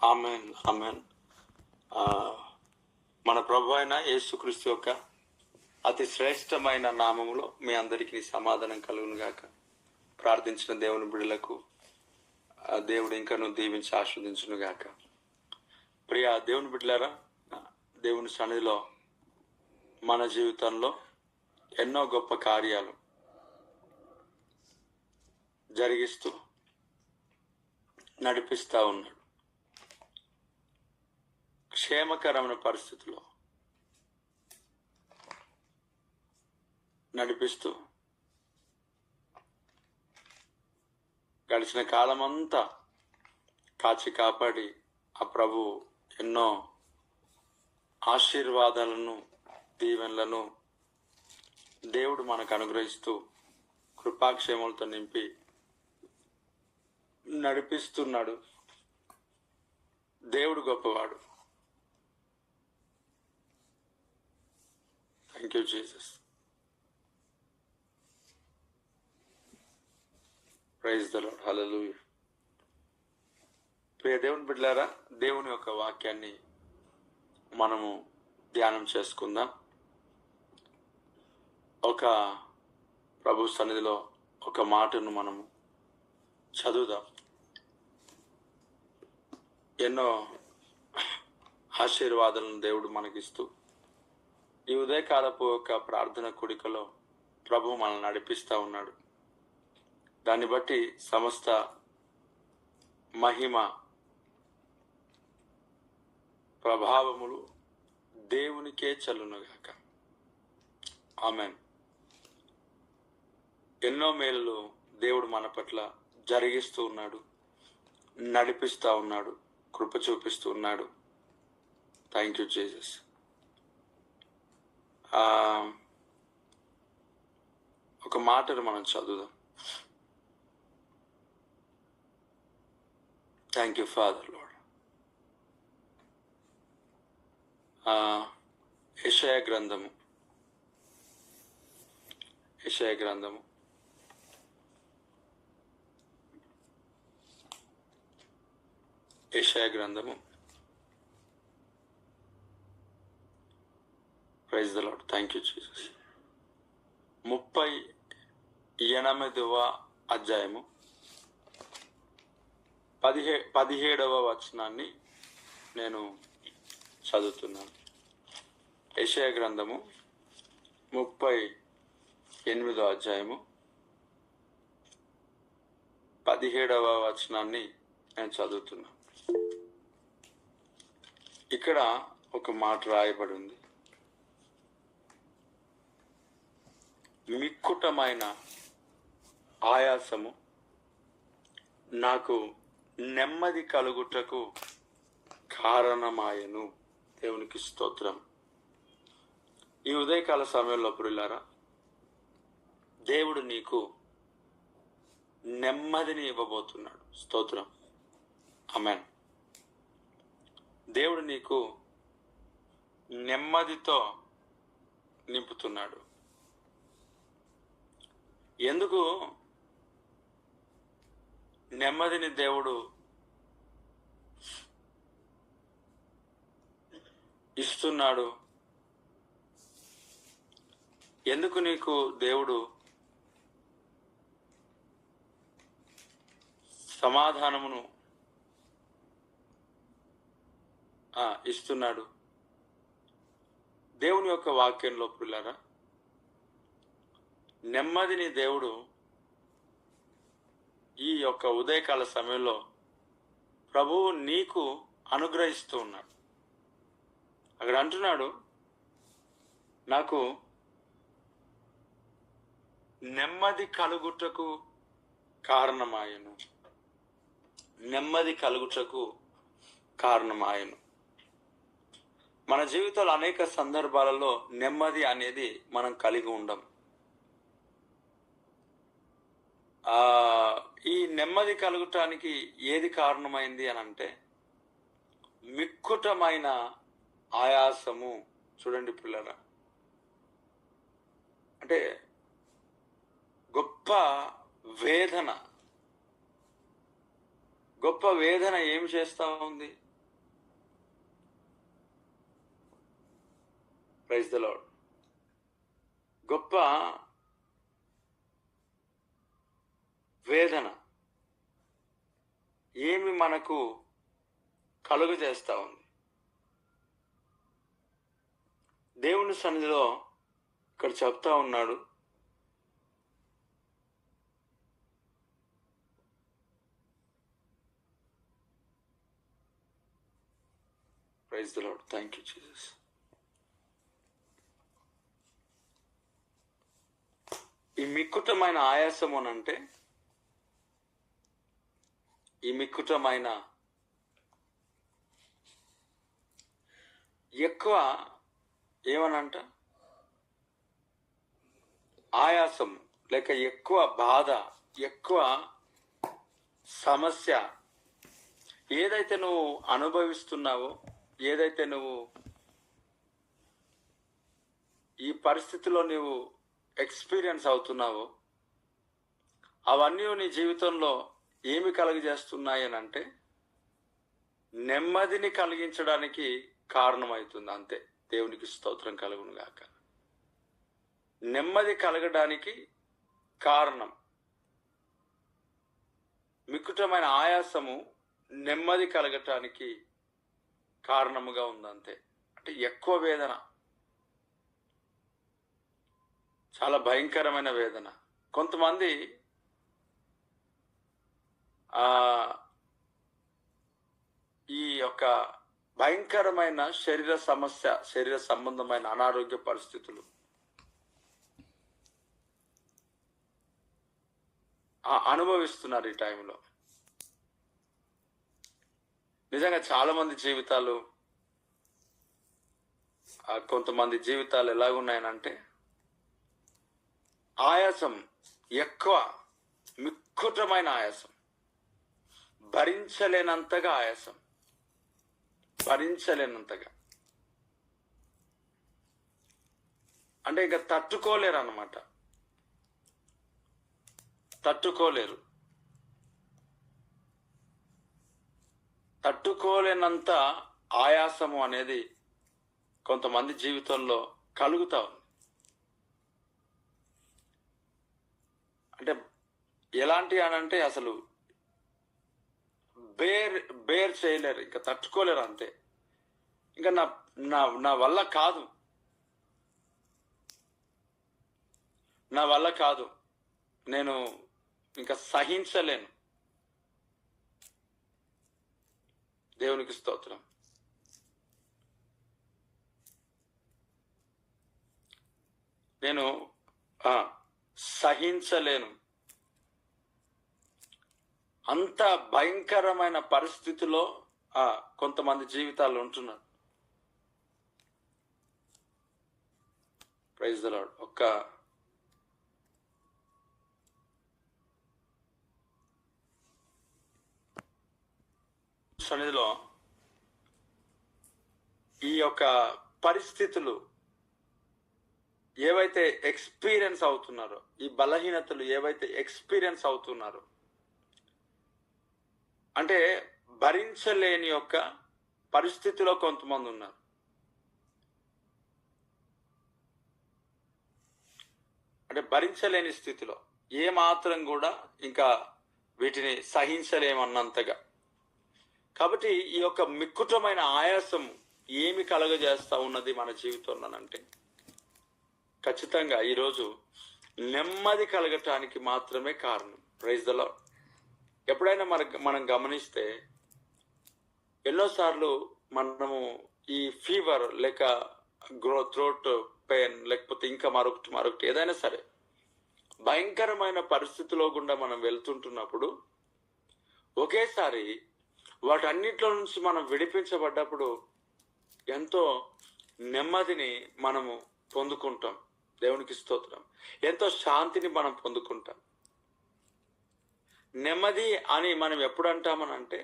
Amen amen. మన ప్రభు అయిన యేసుక్రీస్తు యొక్క అతి శ్రేష్టమైన నామములో మీ అందరికీ సమాధానం కలుగును గాక. ప్రార్థించిన దేవుని బిడ్డలకు దేవుడు ఇంకను దీవించి ఆస్వాదించును గాక. ప్రియ దేవుని బిడ్డలారా, దేవుని సన్నిధిలో మన జీవితంలో ఎన్నో గొప్ప కార్యాలు జరిగిస్తూ నడిపిస్తూ ఉన్నాడు. క్షేమకరమైన పరిస్థితుల్లో నడిపిస్తూ గడిచిన కాలమంతా కాచి కాపాడి ఆ ప్రభు ఎన్నో ఆశీర్వాదాలను దీవెనలను దేవుడు మనకు అనుగ్రహిస్తూ కృపాక్షేమాలతో నింపి నడిపిస్తున్నాడు. దేవుడు గొప్పవాడు. Thank you Jesus. Praise the Lord. Hallelujah. ప్రియ దేవుని బిడ్డలారా, దేవుని యొక్క వాక్యాన్ని మనము ధ్యానం చేసుకుందాం. ఒక ప్రభు సన్నిధిలో ఒక మాటను మనము చదువుదాం. ఎన్నో ఆశీర్వాదాలను దేవుడు మనకిస్తూ ఈ ఉదయకాలపు ఒక ప్రార్థన కూడికలో ప్రభు మనల్ని నడిపిస్తూ ఉన్నాడు. దాన్ని బట్టి సమస్త మహిమ ప్రభావములు దేవునికే చెల్లునుగాక. ఆమెన్. ఎన్నో మేలు దేవుడు మన పట్ల జరిగిస్తూ ఉన్నాడు, నడిపిస్తూ ఉన్నాడు, కృప చూపిస్తూ ఉన్నాడు. Thank you Jesus. ఒక మాటను మనం చదువుదాం. Thank you father Lord. యెషయా గ్రంథము యెషయా గ్రంథము 38. Praise the Lord. Thank you Jesus. 38వ అధ్యాయము 17వ వచనాన్ని నేను చదువుతున్నాను. యెషయా గ్రంథము 38వ అధ్యాయము 17వ వచనాన్ని నేను చదువుతున్నాను. ఇక్కడ ఒక మాట రాయబడి ఉంది. మిక్కుటమైన ఆయాసము నాకు నెమ్మది కలుగుటకు కారణమాయను. దేవునికి స్తోత్రం. ఈ ఉదయకాల సమయంలో ప్రియులారా, దేవుడు నీకు నెమ్మదిని ఇవ్వబోతున్నాడు. స్తోత్రం. ఆమేన్. దేవుడు నీకు నెమ్మదితో నింపుతున్నాడు. ఎందుకు నెమ్మదిని దేవుడు ఇస్తున్నాడు? ఎందుకు నీకు దేవుడు సమాధానమును ఇస్తున్నాడు? దేవుని యొక్క వాక్యంలో ప్రియులారా, నెమ్మదిని దేవుడు ఈ యొక్క ఉదయకాల సమయంలో ప్రభువు నీకు అనుగ్రహిస్తూ ఉన్నాడు. అక్కడ అంటున్నాడు, నాకు నెమ్మది కలుగుటకు కారణమాయను. నెమ్మది కలుగుటకు కారణమాయను. మన జీవితంలో అనేక సందర్భాలలో నెమ్మది అనేది మనం కలిగి ఉండం. ఈ నెమ్మది కలుగటానికి ఏది కారణమైంది అని అంటే మిక్కుటమైన ఆయాసము. చూడండి పిల్లరా, అంటే గొప్ప వేదన ఏం చేస్తూ ఉంది? Praise the Lord. గొప్ప వేదన ఏమి మనకు కలుగు చేస్తా ఉంది. దేవుని సన్నిధిలో ఇక్కడ చెప్తా ఉన్నాడు, praise the Lord, thank you Jesus. ఈ మిక్కుటమైన ఆయాసం అనంటే, ఈ మిక్కుటమైన ఎక్కువ ఏమనంట ఆయాసం లేక ఎక్కువ బాధ, ఎక్కువ సమస్య ఏదైతే నువ్వు అనుభవిస్తున్నావో, ఏదైతే నువ్వు ఈ పరిస్థితిలో నువ్వు ఎక్స్పీరియన్స్ అవుతున్నావో, అవన్నీ నీ జీవితంలో ఏమి కలుగజేస్తున్నాయి అని అంటే నెమ్మదిని కలిగించడానికి కారణమవుతుంది. అంతే. దేవునికి స్తోత్రం కలుగును గాక. నెమ్మది కలగడానికి కారణం. మిక్కుటమైన ఆయాసము నెమ్మది కలగటానికి కారణముగా ఉంది. అంతే. అంటే ఎక్కువ వేదన, చాలా భయంకరమైన వేదన. కొంతమంది ఈ యొక్క భయంకరమైన శరీర సమస్య, శరీర సంబంధమైన అనారోగ్య పరిస్థితులు అనుభవిస్తున్నారు ఈ టైంలో. నిజంగా చాలా మంది జీవితాలు, కొంతమంది జీవితాలు ఎలాగున్నాయనంటే ఆయాసం ఎక్కువ, మిక్కుటమైన ఆయాసం, భరించలేనంతగా ఆయాసం, భరించలేనంతగా అంటే ఇంకా తట్టుకోలేరు అన్నమాట. తట్టుకోలేరు. తట్టుకోలేనంత ఆయాసము అనేది కొంతమంది జీవితంలో కలుగుతా ఉంది. అంటే ఎలాంటి అనంటే అసలు బేర్ చేయలేరు, ఇంకా తట్టుకోలేరు. అంతే. ఇంకా నా వల్ల కాదు, నా వల్ల కాదు, నేను ఇంకా సహించలేను. దేవునికి స్తోత్రం. నేను సహించలేను. అంత భయంకరమైన పరిస్థితిలో కొంతమంది జీవితాలు ఉంటున్నారు. Praise the Lord. ఒక్క సన్నిధిలో ఈ యొక్క పరిస్థితులు ఏవైతే ఎక్స్పీరియన్స్ అవుతున్నారో, ఈ బలహీనతలు ఏవైతే ఎక్స్పీరియన్స్ అవుతున్నారో, అంటే భరించలేని యొక్క పరిస్థితిలో కొంతమంది ఉన్నారు. అంటే భరించలేని స్థితిలో, ఏమాత్రం కూడా ఇంకా వీటిని సహించలేమన్నంతగా. కాబట్టి ఈ యొక్క మిక్కుటమైన ఆయాసం ఏమి కలగజేస్తా ఉన్నది మన జీవితంలోనంటే ఖచ్చితంగా ఈరోజు నెమ్మది కలగటానికి మాత్రమే కారణం. Praise the Lord. ఎప్పుడైనా మనం గమనిస్తే ఎన్నోసార్లు మనము ఈ ఫీవర్ లేక థ్రోట్ పెయిన్ లేకపోతే ఇంకా మరొకటి ఏదైనా సరే భయంకరమైన పరిస్థితిలో గుండా మనం వెళ్తుంటున్నప్పుడు ఒకేసారి వాటన్నిటిలో నుంచి మనం విడిపించబడ్డప్పుడు ఎంతో నెమ్మదిని మనము పొందుకుంటాం. దేవునికి స్తోత్రం. ఎంతో శాంతిని మనం పొందుకుంటాం. నెమ్మది అని మనం ఎప్పుడు అంటామనంటే,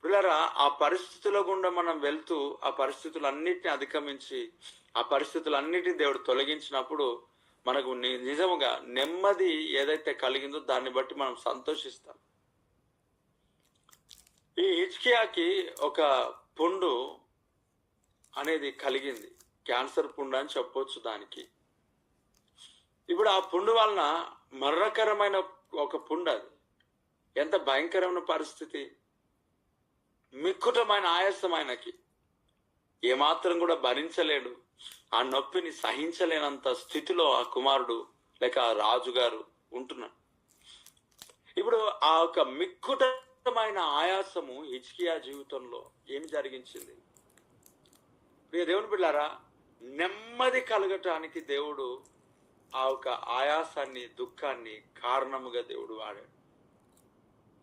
పిల్లరా, ఆ పరిస్థితుల గుండా మనం వెళ్తూ ఆ పరిస్థితులన్నిటిని అధిగమించి ఆ పరిస్థితులన్నిటిని దేవుడు తొలగించినప్పుడు మనకు నిజముగా నెమ్మది ఏదైతే కలిగిందో దాన్ని బట్టి మనం సంతోషిస్తాం. ఈ హిజ్కియాకి ఒక పుండు అనేది కలిగింది. క్యాన్సర్ పుండు అని చెప్పొచ్చు దానికి. ఇప్పుడు ఆ పుండు వలన మరణకరమైన ఒక పుండు, అది ఎంత భయంకరమైన పరిస్థితి. మిక్కుటమైన ఆయాసం ఆయనకి, ఏమాత్రం కూడా భరించలేడు, ఆ నొప్పిని సహించలేనంత స్థితిలో ఆ కుమారుడు లేక ఆ రాజుగారు ఉంటున్నాడు. ఇప్పుడు ఆ యొక్క మిక్కుటమైన ఆయాసము హిజ్కియా జీవితంలో ఏమి జరిగించింది? ప్రియ దేవుని బిడ్డలారా, నెమ్మది కలగటానికి దేవుడు ఆ యొక్క ఆయాసాన్ని, దుఃఖాన్ని కారణముగా దేవుడు వాడాడు.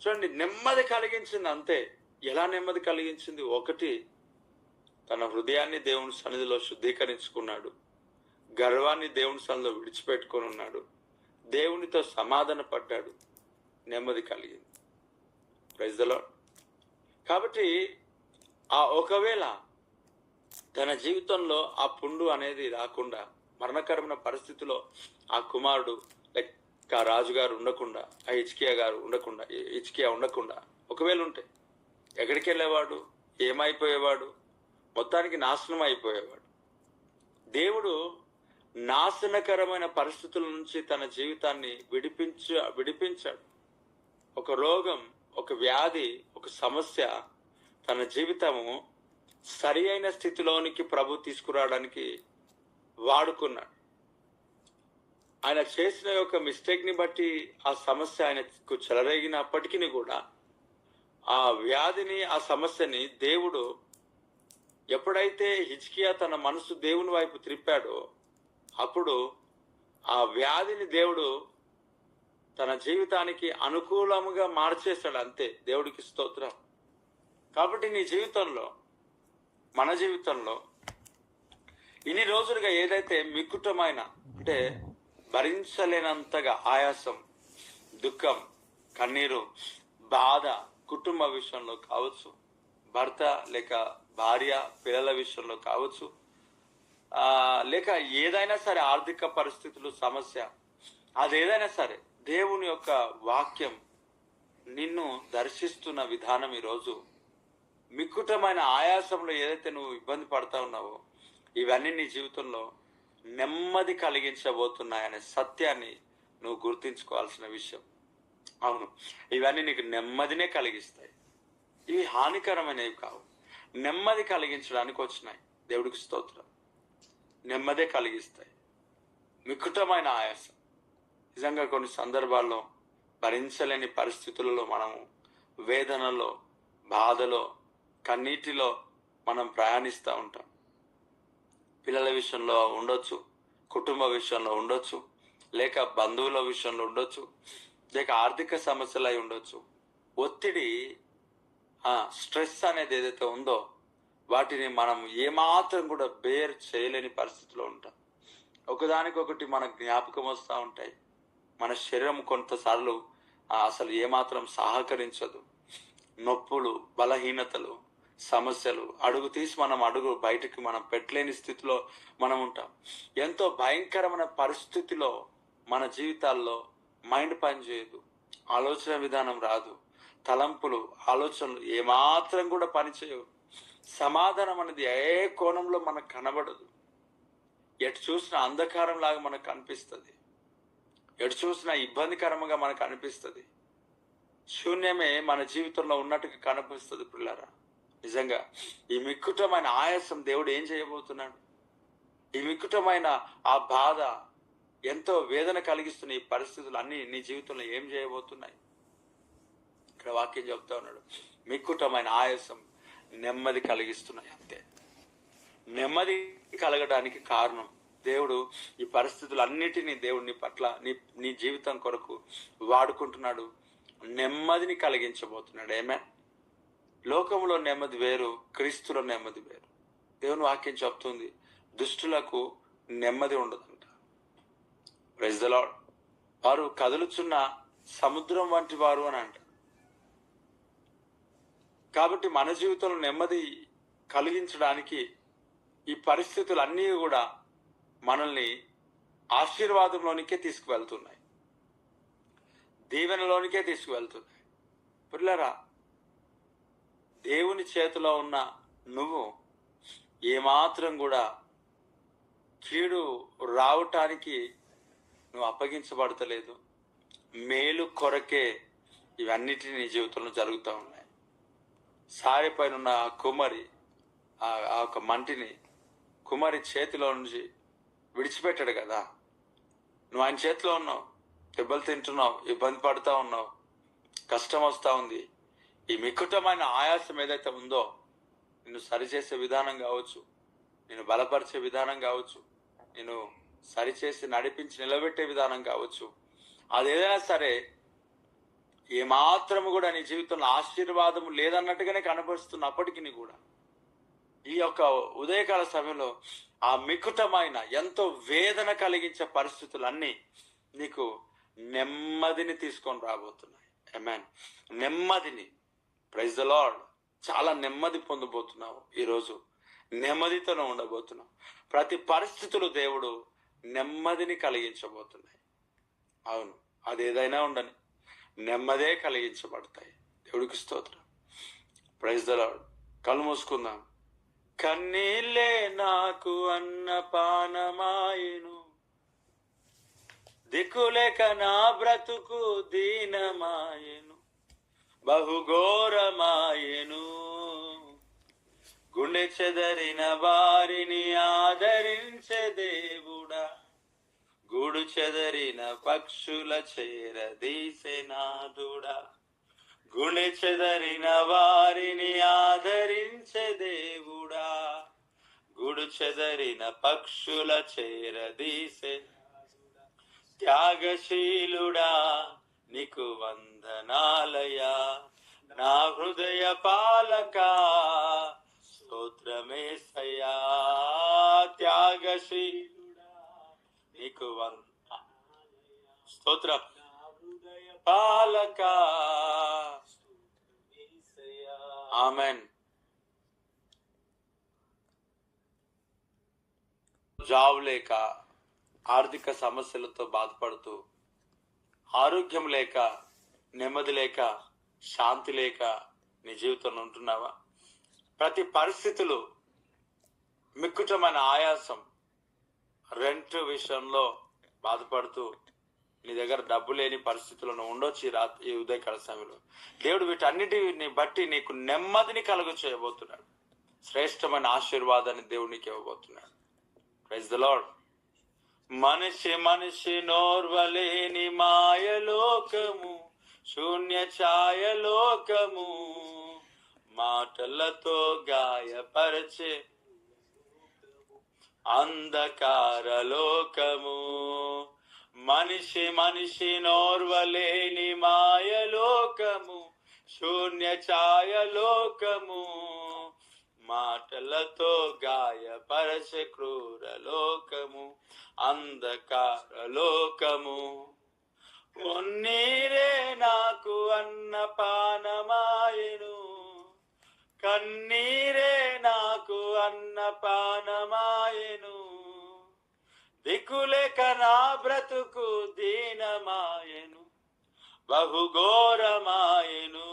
చూడండి, నెమ్మది కలిగించింది అంతే. ఎలా నెమ్మది కలిగించింది? ఒకటి, తన హృదయాన్ని దేవుని సన్నిధిలో శుద్ధీకరించుకున్నాడు, గర్వాన్ని దేవుని సన్నిధిలో విడిచిపెట్టుకొని ఉన్నాడు, దేవునితో సమాధాన పడ్డాడు, నెమ్మది కలిగింది. Praise the Lord. కాబట్టి ఒకవేళ తన జీవితంలో ఆ పుండు అనేది రాకుండా, మరణకరమైన పరిస్థితిలో ఆ కుమారుడు లైక్ ఆ రాజుగారు ఉండకుండా, ఆ హిజ్కియా ఉండకుండా ఒకవేళ ఉంటే ఎక్కడికి వెళ్ళేవాడు? ఏమైపోయేవాడు? మొత్తానికి నాశనం అయిపోయేవాడు. దేవుడు నాశనకరమైన పరిస్థితుల నుంచి తన జీవితాన్ని విడిపించాడు. ఒక రోగం, ఒక వ్యాధి, ఒక సమస్య తన జీవితము సరి అయిన స్థితిలోనికి ప్రభు తీసుకురావడానికి వాడుకున్నాడు. ఆయన చేసిన యొక్క మిస్టేక్ని బట్టి ఆ సమస్య ఆయనకు చెలరేగినప్పటికీ కూడా ఆ వ్యాధిని, ఆ సమస్యని దేవుడు ఎప్పుడైతే హిజ్కియా తన మనసు దేవుని వైపు త్రిప్పాడో అప్పుడు ఆ వ్యాధిని దేవుడు తన జీవితానికి అనుకూలముగా మార్చేశాడు. అంతే. దేవుడికి స్తోత్రం. కాబట్టి నీ జీవితంలో, మన జీవితంలో ఇన్ని రోజులుగా ఏదైతే మిక్కుటమైన, అంటే భరించలేనంతగా ఆయాసం, దుఃఖం, కన్నీరు, బాధ, కుటుంబ విషయంలో కావచ్చు, భర్త లేక భార్య పిల్లల విషయంలో కావచ్చు, లేక ఏదైనా సరే ఆర్థిక పరిస్థితులు, సమస్య, అదేదైనా సరే దేవుని యొక్క వాక్యం నిన్ను దర్శిస్తున్న విధానం ఈరోజు మిక్కుటమైన ఆయాసంలో ఏదైతే నువ్వు ఇబ్బంది పడతా ఉన్నావో ఇవన్నీ నీ జీవితంలో నెమ్మది కలిగించబోతున్నాయనే సత్యాన్ని నువ్వు గుర్తించుకోవాల్సిన విషయం. అవును, ఇవన్నీ నీకు నెమ్మదినే కలిగిస్తాయి. ఇవి హానికరమైనవి కావు, నెమ్మది కలిగించడానికి వచ్చినాయి. దేవుడికి స్తోత్రం. నెమ్మదే కలిగిస్తాయి. మిక్కుటమైన ఆయాసం నిజంగా కొన్ని సందర్భాల్లో భరించలేని పరిస్థితులలో మనము వేదనలో, బాధలో, కన్నీటిలో మనం ప్రయాణిస్తూ ఉంటాం. పిల్లల విషయంలో ఉండొచ్చు, కుటుంబ విషయంలో ఉండొచ్చు, లేక బంధువుల విషయంలో ఉండొచ్చు, లేక ఆర్థిక సమస్యలు అయి ఉండొచ్చు. ఒత్తిడి, స్ట్రెస్ అనేది ఏదైతే ఉందో వాటిని మనం ఏమాత్రం కూడా బేర్ చేయలేని పరిస్థితిలో ఉంటాం. ఒకదానికొకటి మన జ్ఞాపకం వస్తూ ఉంటాయి. మన శరీరం కొంతసార్లు అసలు ఏమాత్రం సహకరించదు. నొప్పులు, బలహీనతలు, సమస్యలు, అడుగు తీసి అడుగు బయటకు మనం పెట్టలేని స్థితిలో మనం ఉంటాం. ఎంతో భయంకరమైన పరిస్థితిలో మన జీవితాల్లో మైండ్ పనిచేయదు, ఆలోచన విధానం రాదు, తలంపులు, ఆలోచనలు ఏమాత్రం కూడా పనిచేయవు. సమాధానం అనేది ఏ కోణంలో మనకు కనబడదు. ఎటు చూసినా అంధకారం లాగా మనకు కనిపిస్తుంది, ఎటు చూసినా ఇబ్బందికరంగా మనకు అనిపిస్తుంది. శూన్యమే మన జీవితంలో ఉన్నట్టుగా కనిపిస్తుంది. పిల్లరా, నిజంగా ఈ మిక్కుటమైన ఆయాసం దేవుడు ఏం చేయబోతున్నాడు? ఈ మిక్కుటమైన ఆ బాధ, ఎంతో వేదన కలిగిస్తున్న ఈ పరిస్థితులు అన్నీ నీ జీవితంలో ఏం చేయబోతున్నాయి? ఇక్కడ వాక్యం చెప్తా ఉన్నాడు, మిక్కుటమైన ఆయాసం నెమ్మది కలిగిస్తున్నాయి. అంతే. నెమ్మది కలగడానికి కారణం దేవుడు ఈ పరిస్థితులన్నిటినీ దేవుడిని పట్ల నీ జీవితం కొరకు వాడుకుంటున్నాడు. నెమ్మదిని కలిగించబోతున్నాడు. ఏమే, లోకంలో నెమ్మది వేరు, క్రీస్తులో నెమ్మది వేరు. దేవుని వాక్యం చెప్తుంది, దుష్టులకు నెమ్మది ఉండదంట. Praise the Lord. వారు కదులుచున్న సముద్రం వంటి వారు అని అంట. కాబట్టి మన జీవితంలో నెమ్మది కలిగించడానికి ఈ పరిస్థితులన్నీ కూడా మనల్ని ఆశీర్వాదంలోనికే తీసుకువెళ్తున్నాయి, దీవెనలోనికే తీసుకువెళ్తున్నాయి. పిల్లరా, దేవుని చేతిలో ఉన్న నువ్వు ఏమాత్రం కూడా కీడు రావటానికి నువ్వు అప్పగించబడతలేదు. మేలు కొరకే ఇవన్నిటిని నీ జీవితంలో జరుగుతూ ఉన్నాయి. సారె పైన ఉన్న కుమ్మరి ఆ ఒక మంటిని కుమ్మరి చేతిలో నుంచి విడిచిపెట్టాడు కదా. నువ్వు ఆయన చేతిలో ఉన్నావు, దెబ్బలు తింటున్నావు, ఇబ్బంది పడుతూ ఉన్నావు, కష్టం వస్తూ ఉంది. ఈ మిక్కుటమైన ఆయాసం ఏదైతే ఉందో నిన్ను సరిచేసే విధానం కావచ్చు, నేను బలపరిచే విధానం కావచ్చు, నేను సరిచేసి నడిపించి నిలబెట్టే విధానం కావచ్చు, అదేదైనా సరే ఏమాత్రము కూడా నీ జీవితంలో ఆశీర్వాదము లేదన్నట్టుగానే కనబరుస్తున్నప్పటికీ కూడా ఈ యొక్క ఉదయకాల సమయంలో ఆ మికుటమైన ఎంతో వేదన కలిగించే పరిస్థితులన్నీ నీకు నెమ్మదిని తీసుకొని రాబోతున్నాయి. ఆమేన్. నెమ్మదిని, ప్రైజ్ ద లార్డ్. చాలా నెమ్మది పొందబోతున్నావు. ఈరోజు నెమ్మదితోనే ఉండబోతున్నావు. ప్రతి పరిస్థితులు దేవుడు నెమ్మదిని కలిగించబోతున్నాయి. అవును, అది ఏదైనా ఉండని నెమ్మదే కలిగించబడతాయి. దేవుడికి స్తోత్రం. Praise the Lord. కళ్ళు మూసుకుందాం. కన్నీళ్ళే నాకు అన్నపానమాయెను, దిక్కులేక నా బ్రతుకు దీనమాయెను, బహుఘోరమాయెను. గుండె చెదరిన వారిని ఆదరించే దేవుడా, గూడు చెదరిన పక్షుల చేరదీసే నాదుడా. గుండె చెదరిన వారిని ఆదరించే దేవుడా, గూడు చెదరిన పక్షుల చేరదీసే త్యాగశీలుడా, నీకు వందనాలయా. నా హృదయ పాలక స్తోత్రమేసయ్యా. త్యాగశీలుడా, నీకు స్తోత్రం. పాలక. ఆమెన్. జాబ్ లేక, ఆర్థిక సమస్యలతో బాధపడుతూ, ఆరోగ్యం లేక, నెమ్మది లేక, శాంతి లేక నీ జీవితంలో ఉంటున్నావా? ప్రతి పరిస్థితులు మిక్కుటమైన ఆయాసం, రెంట్ విషయంలో బాధపడుతూ నీ దగ్గర డబ్బు లేని పరిస్థితులను ఉండొచ్చు. ఈ ఉదయకాల సమయంలో దేవుడు వీటన్నిటిని బట్టి నీకు నెమ్మదిని కలుగ చేయబోతున్నాడు. శ్రేష్టమైన ఆశీర్వాదాన్ని దేవుడు నీకు ఇవ్వబోతున్నాడు. Praise the Lord. మనిషి నోర్వలేని మాయలోకము, శూన్య ఛాయలోకము, మాటలతో గాయపరచే అంధకార లోకము. మనిషి నోర్వలేని మాయలోకము, శూన్య ఛాయలోకము, మాటలతో గాయపరచే క్రూర లోకము, అంధకార లోకము. కొన్నీరే నాకు అన్నపానమాయెను, కన్నీరే నాకు అన్నపానమాయెను, దిక్కులేక నా బ్రతుకు దీనమాయెను, బహుఘోరమాయెను.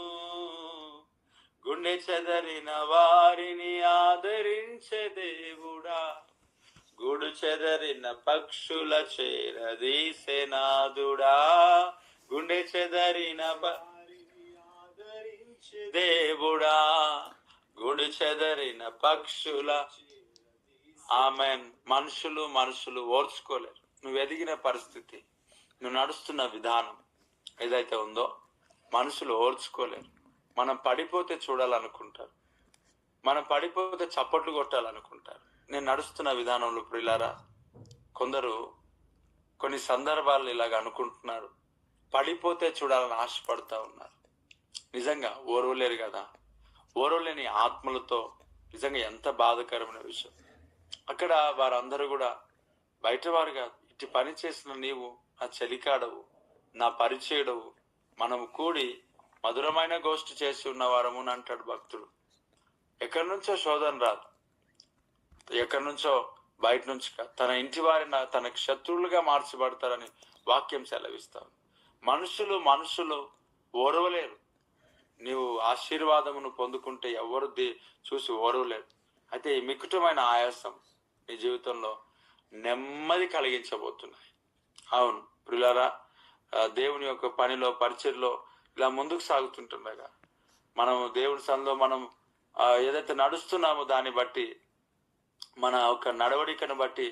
గుండె చెదరిన వారిని ఆదరించే దేవుడా, గూడు చెదరిన పక్షుల చేరదీసే నాదుడా. గుండె చెదరిన వారిని ఆదరించే దేవుడా, గూడు చెదరిన పక్షుల. ఆమెన్. మనుషులు ఓర్చుకోలేరు. నువ్వు ఎదిగిన పరిస్థితి, నువ్వు నడుస్తున్న విధానం ఏదైతే ఉందో మనుషులు ఓర్చుకోలేరు. మనం పడిపోతే చూడాలనుకుంటారు, మనం పడిపోతే చప్పట్లు కొట్టాలనుకుంటారు. నేను నడుస్తున్న విధానంలో ప్రియులారా, కొందరు కొన్ని సందర్భాలు ఇలాగ అనుకుంటున్నారు, పడిపోతే చూడాలని ఆశపడతా ఉన్నారు. నిజంగా ఓర్వలేరు కదా. ఓర్వలేని ఆత్మలతో నిజంగా ఎంత బాధాకరమైన విషయం. అక్కడ వారందరూ కూడా బయటవారుగా, ఇటు పని చేసిన నీవు నా చెలికాడవు, నా పరిచయుడవు, మనము కూడి మధురమైన గోష్ఠి చేసి ఉన్నవారము అని అంటాడు భక్తుడు. ఎక్కడి నుంచో శోధన రాదు, ఎక్కడి నుంచో బయట నుంచి తన ఇంటి వారిని తనకు శత్రువులుగా మార్చబడతారని వాక్యం సెలవిస్తాను. మనుషులు ఓర్వలేరు. నీవు ఆశీర్వాదమును పొందుకుంటే ఎవరు చూసి ఓర్వలేరు. అయితే ఈ మికుటమైన ఆయాసం నీ జీవితంలో నెమ్మది కలిగించబోతున్నాయి. అవును ప్రియులారా, దేవుని యొక్క పనిలో పరిచర్లో ఇలా ముందుకు సాగుతుంటుండగా మనం దేవుని సన్నిధిలో మనం ఏదైతే నడుస్తున్నామో దాన్ని బట్టి, మన ఒక నడవడికను బట్టి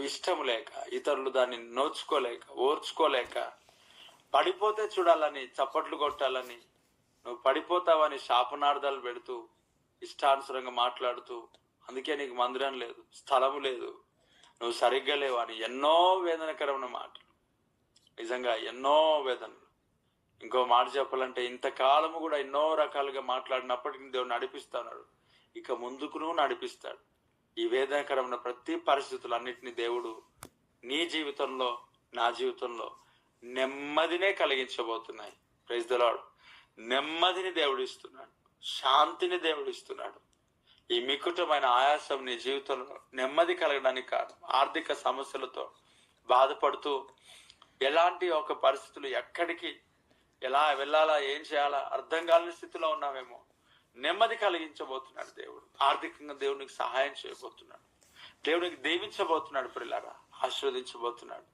ఇష్టం లేక, ఇతరులు దాన్ని నోచుకోలేక, ఓర్చుకోలేక, పడిపోతే చూడాలని, చప్పట్లు కొట్టాలని, నువ్వు పడిపోతావని శాపనార్థాలు పెడుతూ, ఇష్టానుసరంగా మాట్లాడుతూ, అందుకే నీకు మందిరం లేదు, స్థలము లేదు, నువ్వు సరిగ్గా లేవు అని ఎన్నో వేదనకరమైన మాటలు, నిజంగా ఎన్నో వేదనలు. ఇంకో మాట చెప్పాలంటే, ఇంతకాలము కూడా ఎన్నో రకాలుగా మాట్లాడినప్పటికీ దేవుడు నడిపిస్తున్నాడు, ఇక ముందుకును నడిపిస్తాడు. ఈ వేదనకరమైన ప్రతి పరిస్థితులన్నిటినీ దేవుడు నీ జీవితంలో, నా జీవితంలో నెమ్మదినే కలిగించబోతున్నాయి. Praise the Lord. నెమ్మదిని దేవుడు ఇస్తున్నాడు, శాంతిని దేవుడు ఇస్తున్నాడు. ఈ మికుటమైన ఆయాసం నీ జీవితంలో నెమ్మది కలగడానికి కారణం, ఆర్థిక సమస్యలతో బాధపడుతూ ఎలాంటి ఒక పరిస్థితులు, ఎక్కడికి ఎలా వెళ్ళాలా, ఏం చేయాలా అర్థం కాని స్థితిలో ఉన్నామేమో, నెమ్మది కలిగించబోతున్నాడు దేవుడు. ఆర్థికంగా దేవునికి సహాయం చేయబోతున్నాడు, దేవునికి దీవించబోతున్నాడు, పిల్లగా ఆశీర్వదించబోతున్నాడు.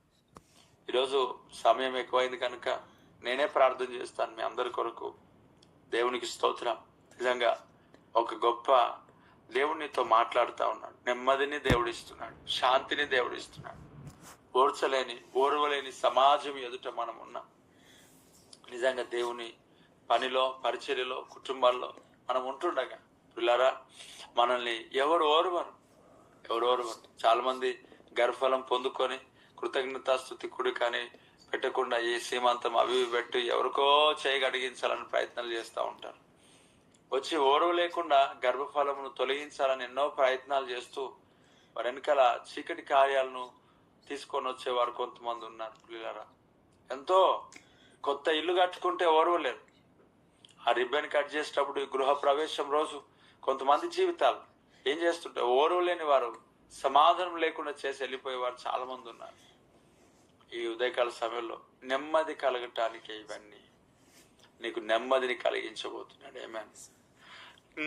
ఈరోజు సమయం ఎక్కువైంది కనుక నేనే ప్రార్థన చేస్తాను మీ అందరి కొరకు. దేవునికి స్తోత్రం. నిజంగా ఒక గొప్ప దేవునితో మాట్లాడుతూ ఉన్నాడు. నెమ్మదిని దేవుడిస్తున్నాడు, శాంతిని దేవుడిస్తున్నాడు. ఓర్వలేని సమాజం ఎదుట మనం ఉన్నాం. నిజంగా దేవుని పనిలో, పరిచర్యలో, కుటుంబాల్లో మనం ఉంటుండగా పిల్లరా, మనల్ని ఎవరు ఓర్వరు. చాలా మంది గర్భఫలం పొందుకొని కృతజ్ఞతాస్తుతి కుడి కానీ పెట్టకుండా ఈ సీమంతం అవి పెట్టి ఎవరికో చేయగడిగించాలని ప్రయత్నాలు చేస్తూ ఉంటారు. వచ్చి ఓర్వ లేకుండా గర్భఫలమును తొలగించాలని ఎన్నో ప్రయత్నాలు చేస్తూ వారి వెనకాల చీకటి కార్యాలను తీసుకొని వచ్చేవారు కొంతమంది ఉన్నారు. పిల్లరా, ఎంతో కొత్త ఇల్లు కట్టుకుంటే ఓర్వలేరు. ఆ రిబ్బన్ కట్ చేసేటప్పుడు గృహ ప్రవేశం రోజు కొంతమంది జీవితాలు ఏం చేస్తుంటే ఓర్వలేని వారు, సమాధానం లేకుండా చేసి వెళ్ళిపోయేవారు చాలా మంది ఉన్నారు. ఈ ఉదయకాల సమయంలో నెమ్మది కలగటానికి ఇవన్నీ నీకు నెమ్మదిని కలిగించబోతున్నాడు. ఆమేన్.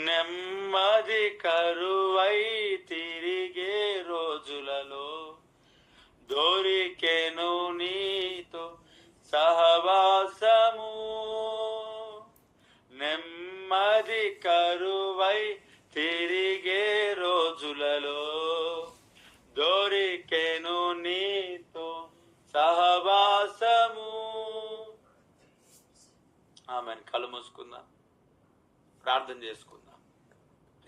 నెమ్మది కరువై తిరిగే రోజులలో దొరికెను నీతో సహవాసము. నెమ్మది కరువై తిరిగే రోజులలో దొరికెను నీతో సహవాసము. ఆమెను కళ్ళు మూసుకుందాం, ప్రార్థన చేసుకుందాం.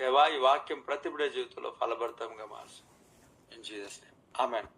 దేవా, ఈ వాక్యం ప్రతి బిడ్డ జీవితంలో ఫలభరితంగా మార్చు. In Jesus name. ఆమేన్.